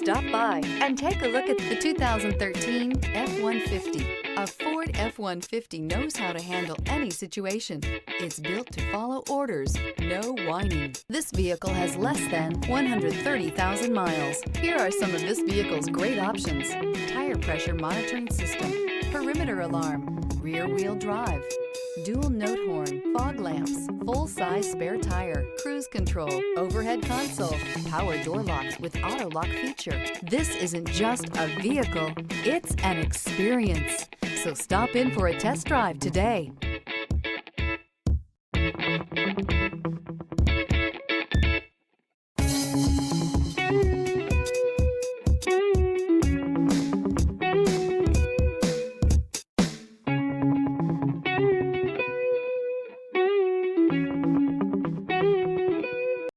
Stop by and take a look at the 2013 F-150. A Ford F-150 knows how to handle any situation. It's built to follow orders, no whining. This vehicle has less than 130,000 miles. Here are some of this vehicle's great options: tire pressure monitoring system, perimeter alarm, rear wheel drive, dual note horn, fog lamps, full-size spare tire, cruise control, overhead console, power door locks with auto lock feature. This isn't just a vehicle, it's an experience. So stop in for a test drive today.